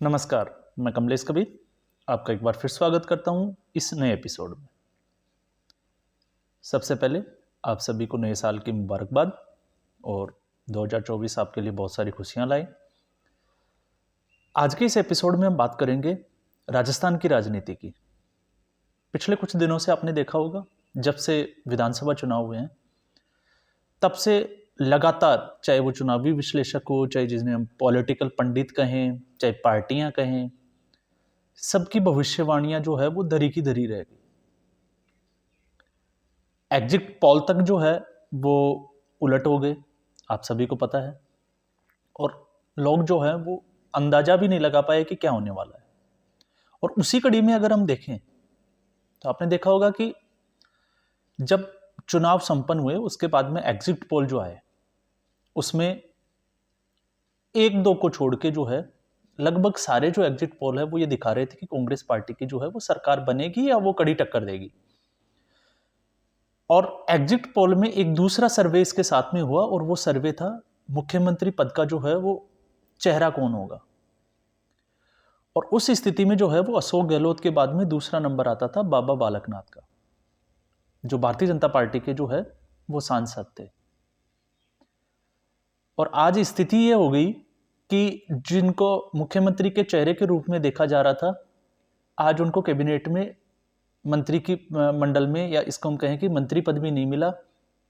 नमस्कार, मैं कमलेश कबीर आपका एक बार फिर स्वागत करता हूं इस नए एपिसोड में। सबसे पहले आप सभी को नए साल की मुबारकबाद और 2024 आपके लिए बहुत सारी खुशियां लाए। आज के इस एपिसोड में हम बात करेंगे राजस्थान की राजनीति की। पिछले कुछ दिनों से आपने देखा होगा, जब से विधानसभा चुनाव हुए हैं तब से लगातार, चाहे वो चुनावी विश्लेषक हो, चाहे जिन्हें हम पॉलिटिकल पंडित कहें, चाहे पार्टियां कहें, सबकी भविष्यवाणियां जो है वो धरी की धरी रह गई। एग्जिट पोल तक जो है वो उलट हो गए, आप सभी को पता है। और लोग जो है वो अंदाजा भी नहीं लगा पाए कि क्या होने वाला है। और उसी कड़ी में अगर हम देखें तो आपने देखा होगा कि जब चुनाव संपन्न हुए उसके बाद में एग्जिट पोल जो आए उसमें एक दो को छोड़ के जो है लगभग सारे जो एग्जिट पोल है वो ये दिखा रहे थे कि कांग्रेस पार्टी की जो है वो सरकार बनेगी या वो कड़ी टक्कर देगी। और एग्जिट पोल में एक दूसरा सर्वे इसके साथ में हुआ और वो सर्वे था मुख्यमंत्री पद का जो है वो चेहरा कौन होगा। और उस स्थिति में जो है वो अशोक गहलोत के बाद में दूसरा नंबर आता था बाबा बालकनाथ का, जो भारतीय जनता पार्टी के जो है वो सांसद थे। और आज स्थिति ये हो गई कि जिनको मुख्यमंत्री के चेहरे के रूप में देखा जा रहा था, आज उनको कैबिनेट में मंत्री की मंडल में, या इसको हम कहें कि मंत्री पद भी नहीं मिला।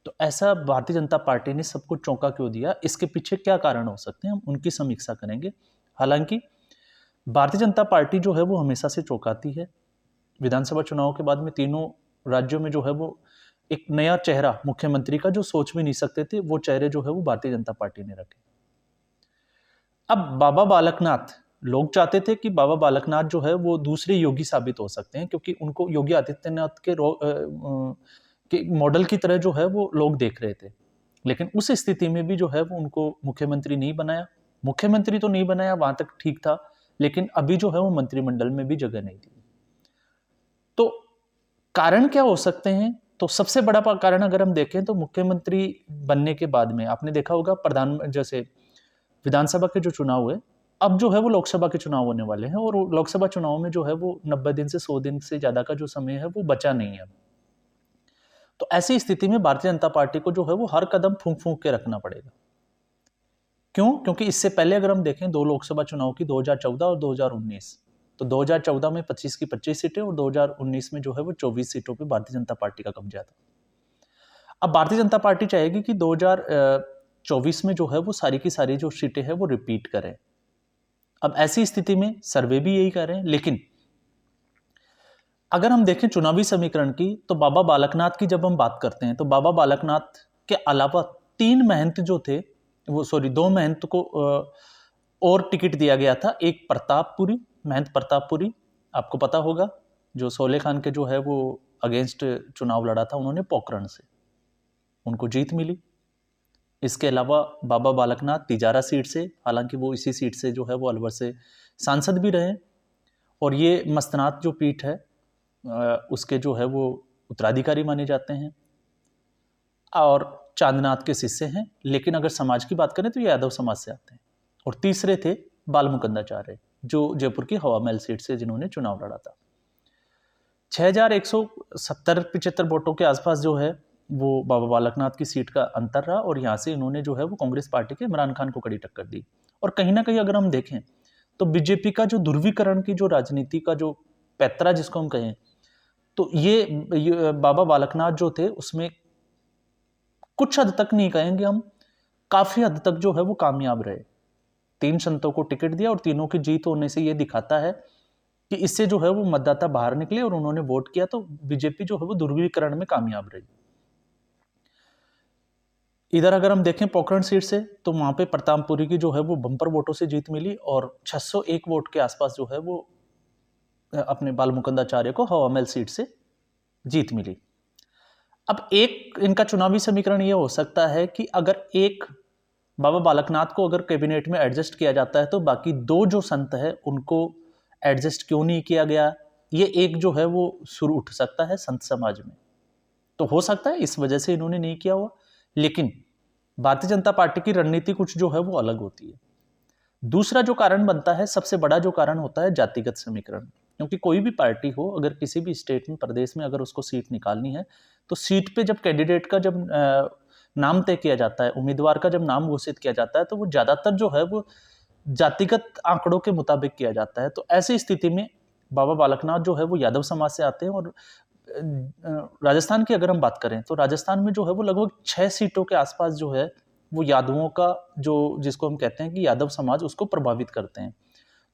तो ऐसा भारतीय जनता पार्टी ने सबको चौंका क्यों दिया, इसके पीछे क्या कारण हो सकते हैं, हम उनकी समीक्षा करेंगे। हालांकि भारतीय जनता पार्टी जो है वो हमेशा से चौंकाती है। विधानसभा चुनाव के बाद में तीनों राज्यों में जो है वो एक नया चेहरा मुख्यमंत्री का जो सोच भी नहीं सकते थे, वो चेहरे जो है वो भारतीय जनता पार्टी ने रखे। अब बाबा बालकनाथ, लोग चाहते थे कि बाबा बालकनाथ जो है वो दूसरे योगी साबित हो सकते हैं, क्योंकि उनको योगी आदित्यनाथ के मॉडल की तरह जो है वो लोग देख रहे थे। लेकिन उस स्थिति में भी जो है वो उनको मुख्यमंत्री नहीं बनाया। मुख्यमंत्री तो नहीं बनाया, वहां तक ठीक था, लेकिन अभी जो है वो मंत्रिमंडल में भी जगह नहीं दी। तो कारण क्या हो सकते हैं? तो सबसे बड़ा कारण अगर हम देखें तो मुख्यमंत्री बनने के बाद में आपने देखा होगा, प्रधान जैसे विधानसभा के जो चुनाव हुए, अब जो है वो लोकसभा के चुनाव होने वाले हैं, और लोकसभा चुनाव में जो है वो 90 दिन से 100 दिन से ज्यादा का जो समय है वो बचा नहीं है। तो ऐसी स्थिति में भारतीय जनता पार्टी को जो है वो हर कदम फूंक फूंक के रखना पड़ेगा। क्यों? क्योंकि इससे पहले अगर हम देखें दो लोकसभा चुनाव की, 2014 और 2019, तो 2014 में 25 की 25 सीटें और 2019 में जो है वो 24 सीटों पे भारतीय जनता पार्टी का कब्जा था। अब भारतीय जनता पार्टी चाहेगी कि 2024 में जो है वो सारी की सारी जो सीटें हैं वो रिपीट करें। अब ऐसी स्थिति में सर्वे भी यही कर रहे हैं। लेकिन अगर हम देखें चुनावी समीकरण की, तो बाबा बालकनाथ की जब हम बात करते हैं तो बाबा बालकनाथ के अलावा तीन महंत जो थे, वो सॉरी दो महंत को और टिकट दिया गया था। एक प्रतापपुरी, महंत प्रतापपुरी, आपको पता होगा, जो सोले खान के जो है वो अगेंस्ट चुनाव लड़ा था उन्होंने पोखरण से, उनको जीत मिली। इसके अलावा बाबा बालकनाथ तिजारा सीट से, हालांकि वो इसी सीट से जो है वो अलवर से सांसद भी रहे, और ये मस्तनाथ जो पीठ है उसके जो है वो उत्तराधिकारी माने जाते हैं और चांदनाथ के शिष्य हैं। लेकिन अगर समाज की बात करें तो ये यादव समाज से आते हैं। और तीसरे थे बाल मुकुंदाचार्य, जो जयपुर की हवा महल सीट से जिन्होंने चुनाव लड़ा था। 6170-75 वोटों के आसपास जो है वो बाबा बालकनाथ की सीट का अंतर रहा, और यहाँ से इन्होंने जो है वो कांग्रेस पार्टी के इमरान खान को कड़ी टक्कर दी। और कहीं ना कहीं अगर हम देखें तो बीजेपी का जो ध्रुवीकरण की जो राजनीति का जो पैतरा जिसको हम कहें, तो ये बाबा बालकनाथ जो थे उसमें कुछ हद तक नहीं कहेंगे हम, काफी हद तक जो है वो कामयाब रहे। तीन संतों को टिकट दिया और तीनों की जीत होने से ये दिखाता है कि इससे जो है वो मतदाता बाहर निकले और उन्होंने वोट किया, तो बीजेपी जो है वो ध्रुवीकरण में कामयाब रही। इधर अगर हम देखें पोखरण सीट से, तो वहां पे प्रतापपुरी की जो है वो बम्पर वोटों से जीत मिली, और 601 वोट के आसपास जो है वो अपने बाल मुकुंदाचार्य को हवा महल सीट से जीत मिली। अब एक इनका चुनावी समीकरण ये हो सकता है कि अगर एक बाबा बालकनाथ को अगर कैबिनेट में एडजस्ट किया जाता है तो बाकी दो जो संत है उनको एडजस्ट क्यों नहीं किया गया, ये एक जो है वो सुर उठ सकता है संत समाज में। तो हो सकता है इस वजह से इन्होंने नहीं किया हुआ। लेकिन भारतीय जनता पार्टी की रणनीति कुछ जो है वो अलग होती है। दूसरा जो कारण बनता है, सबसे बड़ा जो कारण होता है जातिगत समीकरण। क्योंकि कोई भी पार्टी हो, अगर किसी भी स्टेट में, प्रदेश में अगर उसको सीट निकालनी है, तो सीट पे जब कैंडिडेट का जब नाम तय किया जाता है, उम्मीदवार का जब नाम घोषित किया जाता है, तो वो ज़्यादातर जो है वो जातिगत आंकड़ों के मुताबिक किया जाता है। तो ऐसी स्थिति में बाबा बालकनाथ जो है वो यादव समाज से आते हैं, और राजस्थान की अगर हम बात करें तो राजस्थान में जो है वो लगभग 6 सीटों के आसपास जो है वो यादवों का, जो जिसको हम कहते हैं कि यादव समाज, उसको प्रभावित करते हैं।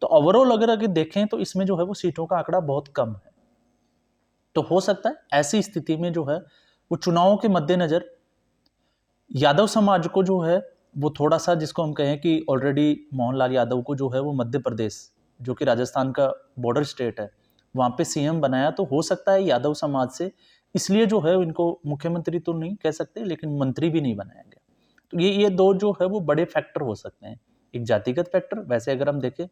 तो ओवरऑल अगर देखें तो इसमें जो है वो सीटों का आंकड़ा बहुत कम है। तो हो सकता है ऐसी स्थिति में जो है वो चुनावों के मद्देनजर यादव समाज को जो है वो थोड़ा सा, जिसको हम कहें कि ऑलरेडी मोहनलाल यादव को जो है वो मध्य प्रदेश, जो कि राजस्थान का बॉर्डर स्टेट है, वहाँ पे सीएम बनाया। तो हो सकता है यादव समाज से इसलिए जो है इनको मुख्यमंत्री तो नहीं कह सकते, लेकिन मंत्री भी नहीं बनाया गया। तो ये दो जो है वो बड़े फैक्टर हो सकते हैं। एक जातिगत फैक्टर, वैसे अगर हम देखें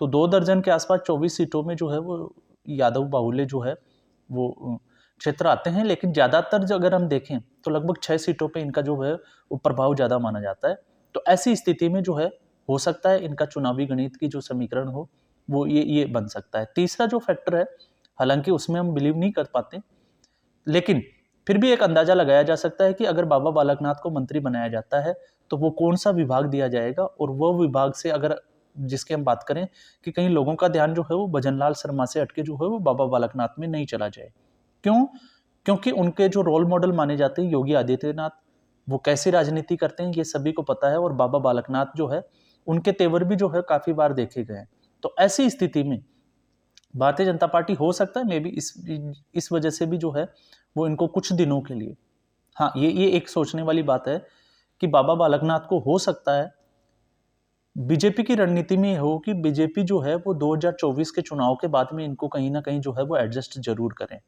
तो 2 दर्जन के आसपास 24 सीटों में जो है वो यादव बाहुल्य जो है वो क्षेत्र आते हैं, लेकिन ज़्यादातर जो अगर हम देखें तो लगभग 6 सीटों पे इनका जो है वो प्रभाव ज़्यादा माना जाता है। तो ऐसी स्थिति में जो है हो सकता है इनका चुनावी गणित की जो समीकरण हो वो ये बन सकता है। तीसरा जो फैक्टर है, हालांकि उसमें हम बिलीव नहीं कर पाते, लेकिन फिर भी एक अंदाजा लगाया जा सकता है कि अगर बाबा बालकनाथ को मंत्री बनाया जाता है तो वो कौन सा विभाग दिया जाएगा, और वो विभाग से अगर जिसकी हम बात करें कि कहीं लोगों का ध्यान जो है वो भजनलाल शर्मा से हटके जो है वो बाबा बालकनाथ में नहीं चला जाए। क्यों? क्योंकि उनके जो रोल मॉडल माने जाते हैं योगी आदित्यनाथ, वो कैसी राजनीति करते हैं ये सभी को पता है, और बाबा बालकनाथ जो है उनके तेवर भी जो है काफी बार देखे गए हैं। तो ऐसी स्थिति में भारतीय जनता पार्टी हो सकता है मे बी इस वजह से भी जो है वो इनको कुछ दिनों के लिए, हाँ ये एक सोचने वाली बात है कि बाबा बालकनाथ को हो सकता है बीजेपी की रणनीति में हो कि बीजेपी जो है वो 2024 के चुनाव के बाद में इनको कहीं ना कहीं जो है वो एडजस्ट जरूर करें।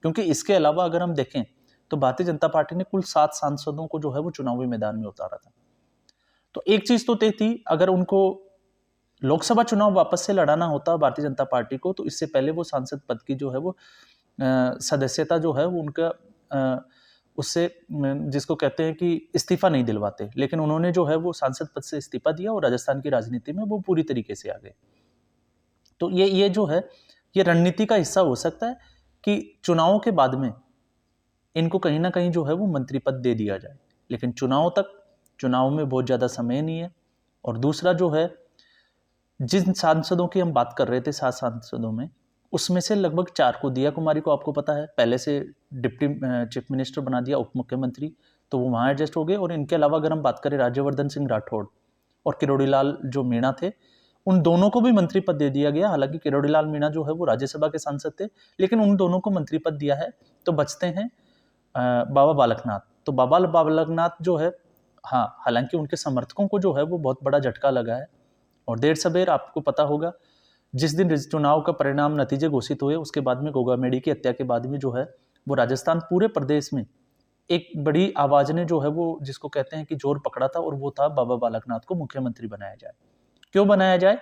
क्योंकि इसके अलावा अगर हम देखें तो भारतीय जनता पार्टी ने कुल 7 सांसदों को जो है वो चुनावी मैदान में उतारा था। तो एक चीज तो तय थी, अगर उनको लोकसभा चुनाव वापस से लड़ाना होता भारतीय जनता पार्टी को, तो इससे पहले वो सांसद पद की जो है वो सदस्यता जो है वो उनका उससे जिसको कहते हैं कि इस्तीफा नहीं दिलवाते, लेकिन उन्होंने जो है वो सांसद पद से इस्तीफा दिया और राजस्थान की राजनीति में वो पूरी तरीके से आ गए। तो ये जो है ये रणनीति का हिस्सा हो सकता है कि चुनावों के बाद में इनको कहीं ना कहीं जो है वो मंत्री पद दे दिया जाए, लेकिन चुनाव में बहुत ज़्यादा समय नहीं है। और दूसरा जो है, जिन सांसदों की हम बात कर रहे थे 7 सांसदों में, उसमें से लगभग 4 को, दिया कुमारी को आपको पता है पहले से डिप्टी चीफ मिनिस्टर बना दिया, उप मुख्यमंत्री, तो वो वहाँ एडजस्ट हो गए। और इनके अलावा अगर हम बात करें राज्यवर्धन सिंह राठौड़ और किरोड़ी लाल जो मीणा थे, उन दोनों को भी मंत्री पद दे दिया गया। हालांकि किरोड़ी लाल मीणा जो है वो राज्यसभा के सांसद थे, लेकिन उन दोनों को मंत्री पद दिया है। तो बचते हैं बाबा बालकनाथ। तो बाबा बालकनाथ जो है, हाँ हालांकि उनके समर्थकों को जो है वो बहुत बड़ा झटका लगा है, और देर सवेर आपको पता होगा जिस दिन चुनाव का परिणाम नतीजे घोषित हुए उसके बाद में गोगा मेडी की हत्या के बाद में जो है वो राजस्थान पूरे प्रदेश में एक बड़ी आवाज ने जो है वो जिसको कहते हैं कि जोर पकड़ा था, और वो था बाबा बालकनाथ को मुख्यमंत्री बनाया जाए। क्यों बनाया जाए?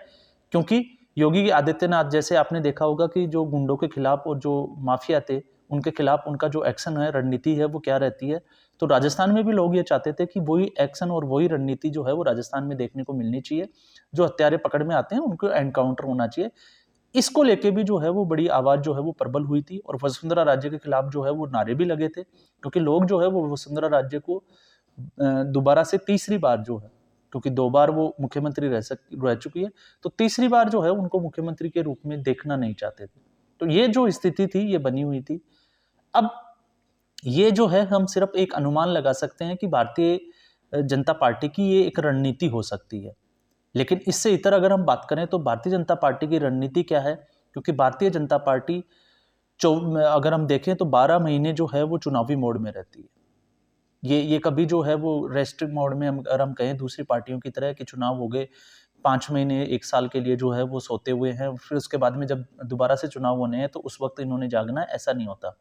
क्योंकि योगी आदित्यनाथ, जैसे आपने देखा होगा कि जो गुंडों के खिलाफ और जो माफिया थे उनके खिलाफ उनका जो एक्शन है, रणनीति है, वो क्या रहती है। तो राजस्थान में भी लोग ये चाहते थे कि वही एक्शन और वही रणनीति जो है वो राजस्थान में देखने को मिलनी चाहिए। जो हत्यारे पकड़ में आते हैं उनको एनकाउंटर होना चाहिए। इसको लेके भी जो है वो बड़ी आवाज जो है वो प्रबल हुई थी, और वसुंधरा राज्य के खिलाफ जो है वो नारे भी लगे थे, क्योंकि लोग जो है वो वसुंधरा राज्य को दोबारा से तीसरी बार जो है, क्योंकि 2 बार वो मुख्यमंत्री रह चुकी है, तो तीसरी बार जो है उनको मुख्यमंत्री के रूप में देखना नहीं चाहते थे। तो ये जो स्थिति थी ये बनी हुई थी। अब ये जो है हम सिर्फ एक अनुमान लगा सकते हैं कि भारतीय जनता पार्टी की ये एक रणनीति हो सकती है, लेकिन इससे इतर अगर हम बात करें तो भारतीय जनता पार्टी की रणनीति क्या है? क्योंकि भारतीय जनता पार्टी अगर हम देखें तो 12 महीने जो है वो चुनावी मोड में रहती है। ये कभी जो है वो रेस्ट मोड में, अगर हम कहें दूसरी पार्टियों की तरह कि चुनाव हो गए 5 महीने 1 साल के लिए जो है वो सोते हुए हैं, फिर उसके बाद में जब दोबारा से चुनाव होने हैं तो उस वक्त इन्होंने जागना है, ऐसा नहीं होता।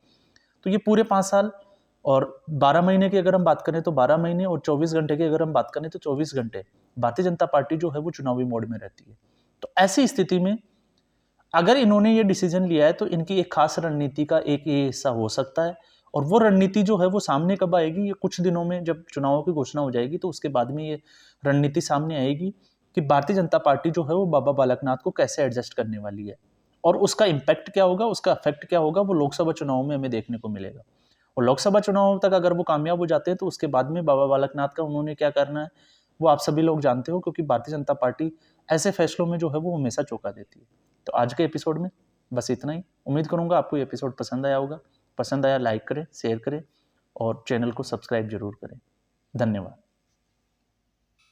तो ये पूरे 5 साल और 12 महीने की अगर हम बात करें तो 12 महीने, और 24 घंटे की अगर हम बात करें तो 24 घंटे भारतीय जनता पार्टी जो है वो चुनावी मोड में रहती है। तो ऐसी स्थिति में अगर इन्होंने ये डिसीजन लिया है तो इनकी एक खास रणनीति का एक ये हिस्सा हो सकता है। और वो रणनीति जो है वो सामने कब आएगी? ये कुछ दिनों में, जब चुनावों की घोषणा हो जाएगी तो उसके बाद में ये रणनीति सामने आएगी कि भारतीय जनता पार्टी जो है वो बाबा बालकनाथ को कैसे एडजस्ट करने वाली है, और उसका इम्पैक्ट क्या होगा, उसका इफेक्ट क्या होगा, वो लोकसभा चुनाव में हमें देखने को मिलेगा। और लोकसभा चुनाव तक अगर वो कामयाब हो जाते हैं तो उसके बाद में बाबा बालकनाथ का उन्होंने क्या करना है वो आप सभी लोग जानते हो, क्योंकि भारतीय जनता पार्टी ऐसे फैसलों में जो है वो हमेशा चौंका देती है। तो आज के एपिसोड में बस इतना ही। उम्मीद करूंगा आपको ये एपिसोड पसंद आया होगा। पसंद आया लाइक करें, शेयर करें और चैनल को सब्सक्राइब जरूर करें। धन्यवाद।